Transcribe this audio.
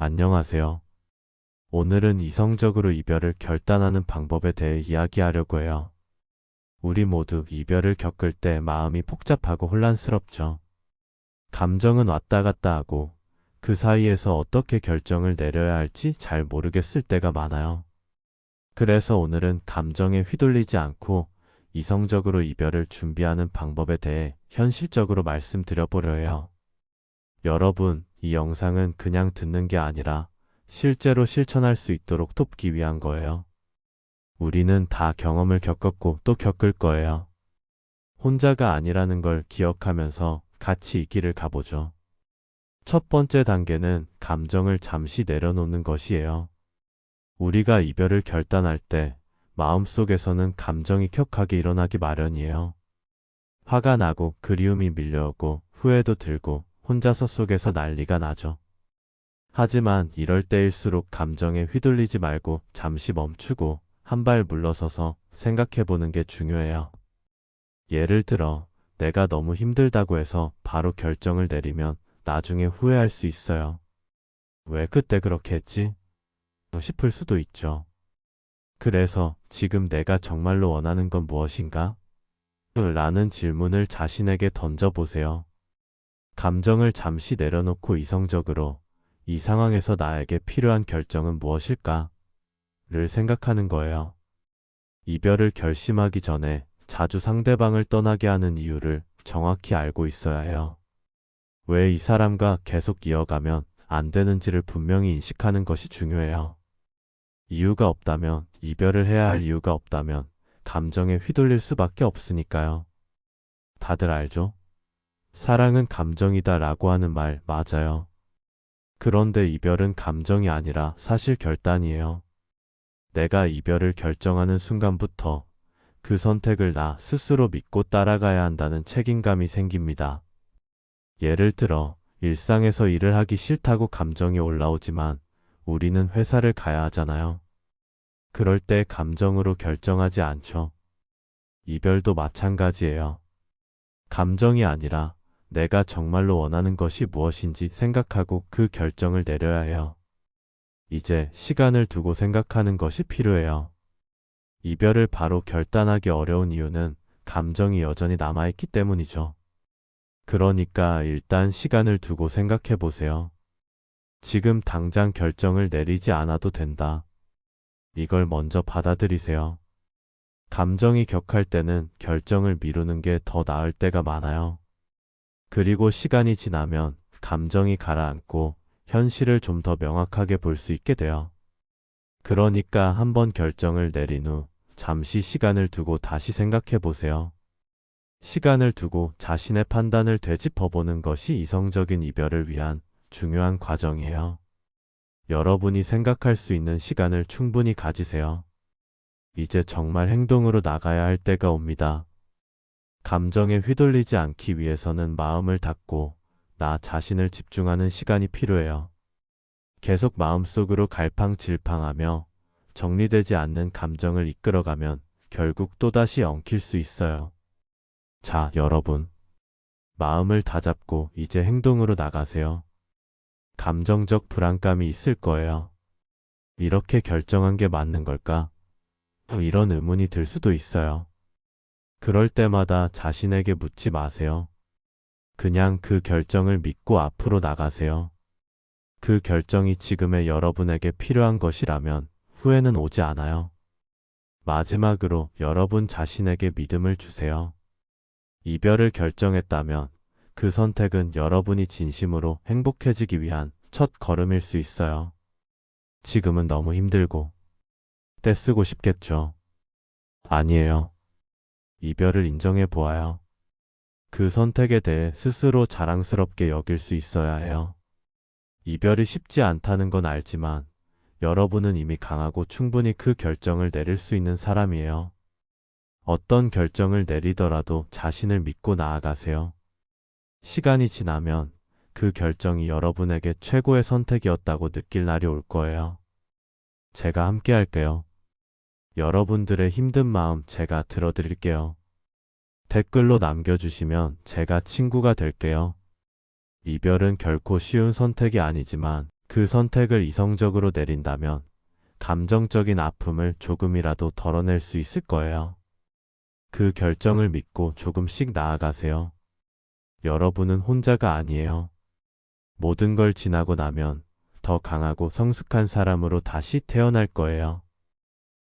안녕하세요. 오늘은 이성적으로 이별을 결단하는 방법에 대해 이야기하려고 해요. 우리 모두 이별을 겪을 때 마음이 복잡하고 혼란스럽죠. 감정은 왔다 갔다 하고 그 사이에서 어떻게 결정을 내려야 할지 잘 모르겠을 때가 많아요. 그래서 오늘은 감정에 휘둘리지 않고 이성적으로 이별을 준비하는 방법에 대해 현실적으로 말씀드려보려 해요. 여러분, 이 영상은 그냥 듣는 게 아니라 실제로 실천할 수 있도록 돕기 위한 거예요. 우리는 다 경험을 겪었고 또 겪을 거예요. 혼자가 아니라는 걸 기억하면서 같이 이 길을 가보죠. 첫 번째 단계는 감정을 잠시 내려놓는 것이에요. 우리가 이별을 결단할 때 마음속에서는 감정이 격하게 일어나기 마련이에요. 화가 나고 그리움이 밀려오고 후회도 들고 혼자서 속에서 난리가 나죠. 하지만 이럴 때일수록 감정에 휘둘리지 말고 잠시 멈추고 한 발 물러서서 생각해 보는 게 중요해요. 예를 들어, 내가 너무 힘들다고 해서 바로 결정을 내리면 나중에 후회할 수 있어요. 왜 그때 그렇게 했지? 싶을 수도 있죠. 그래서 지금 내가 정말로 원하는 건 무엇인가? 라는 질문을 자신에게 던져보세요. 감정을 잠시 내려놓고 이성적으로 이 상황에서 나에게 필요한 결정은 무엇일까? 를 생각하는 거예요. 이별을 결심하기 전에 자주 상대방을 떠나게 하는 이유를 정확히 알고 있어야 해요. 왜 이 사람과 계속 이어가면 안 되는지를 분명히 인식하는 것이 중요해요. 이유가 없다면, 이별을 해야 할 이유가 없다면 감정에 휘둘릴 수밖에 없으니까요. 다들 알죠? 사랑은 감정이다 라고 하는 말 맞아요. 그런데 이별은 감정이 아니라 사실 결단이에요. 내가 이별을 결정하는 순간부터 그 선택을 나 스스로 믿고 따라가야 한다는 책임감이 생깁니다. 예를 들어, 일상에서 일을 하기 싫다고 감정이 올라오지만 우리는 회사를 가야 하잖아요. 그럴 때 감정으로 결정하지 않죠. 이별도 마찬가지예요. 감정이 아니라 내가 정말로 원하는 것이 무엇인지 생각하고 그 결정을 내려야 해요. 이제 시간을 두고 생각하는 것이 필요해요. 이별을 바로 결단하기 어려운 이유는 감정이 여전히 남아있기 때문이죠. 그러니까 일단 시간을 두고 생각해 보세요. 지금 당장 결정을 내리지 않아도 된다. 이걸 먼저 받아들이세요. 감정이 격할 때는 결정을 미루는 게 더 나을 때가 많아요. 그리고 시간이 지나면 감정이 가라앉고 현실을 좀 더 명확하게 볼 수 있게 돼요. 그러니까 한번 결정을 내린 후 잠시 시간을 두고 다시 생각해 보세요. 시간을 두고 자신의 판단을 되짚어보는 것이 이성적인 이별을 위한 중요한 과정이에요. 여러분이 생각할 수 있는 시간을 충분히 가지세요. 이제 정말 행동으로 나가야 할 때가 옵니다. 감정에 휘둘리지 않기 위해서는 마음을 닫고 나 자신을 집중하는 시간이 필요해요. 계속 마음속으로 갈팡질팡하며 정리되지 않는 감정을 이끌어가면 결국 또다시 엉킬 수 있어요. 자, 여러분. 마음을 다잡고 이제 행동으로 나가세요. 감정적 불안감이 있을 거예요. 이렇게 결정한 게 맞는 걸까? 이런 의문이 들 수도 있어요. 그럴 때마다 자신에게 묻지 마세요. 그냥 그 결정을 믿고 앞으로 나가세요. 그 결정이 지금의 여러분에게 필요한 것이라면 후회는 오지 않아요. 마지막으로 여러분 자신에게 믿음을 주세요. 이별을 결정했다면 그 선택은 여러분이 진심으로 행복해지기 위한 첫 걸음일 수 있어요. 지금은 너무 힘들고 떼쓰고 싶겠죠. 아니에요. 이별을 인정해 보아요. 그 선택에 대해 스스로 자랑스럽게 여길 수 있어야 해요. 이별이 쉽지 않다는 건 알지만 여러분은 이미 강하고 충분히 그 결정을 내릴 수 있는 사람이에요. 어떤 결정을 내리더라도 자신을 믿고 나아가세요. 시간이 지나면 그 결정이 여러분에게 최고의 선택이었다고 느낄 날이 올 거예요. 제가 함께 할게요. 여러분들의 힘든 마음 제가 들어드릴게요. 댓글로 남겨주시면 제가 친구가 될게요. 이별은 결코 쉬운 선택이 아니지만 그 선택을 이성적으로 내린다면 감정적인 아픔을 조금이라도 덜어낼 수 있을 거예요. 그 결정을 믿고 조금씩 나아가세요. 여러분은 혼자가 아니에요. 모든 걸 지나고 나면 더 강하고 성숙한 사람으로 다시 태어날 거예요.